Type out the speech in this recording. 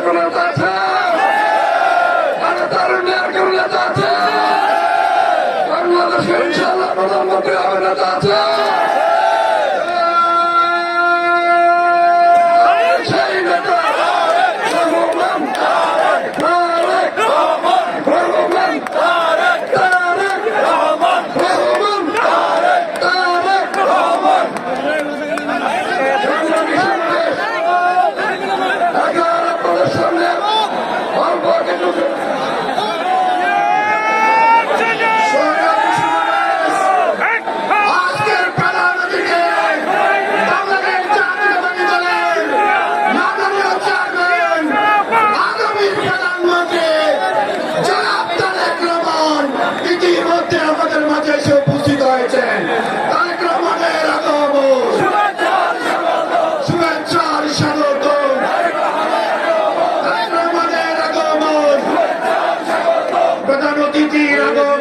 কোন নেতা আছে? আরে তারুণ্যের কোন নেতা আছে? বাংলাদেশে ইনশাআল্লাহ প্রধানমন্ত্রী হবে নেতা আছে? সেই নেতা রহমান তারেক রহমান রহমান তারেক রহমান রহমান তারেক রহমান। আপনাদের সামনে অল্প কিছু আজকের প্রধান অতিথি বাংলাদেশ জাতীয়তাবাদী দলের মাননীয় চেয়ারম্যান আগামী প্রধানমন্ত্রী জনাব তারেক রহমান ইতিমধ্যে আমাদের মাঝে এসে উপস্থিত হয়েছেন। তারেক রহমানের আগমন, শুভেচ্ছার স্বাগতম। তারেক রহমানের আগমন, প্রধান অতিথির আগমন।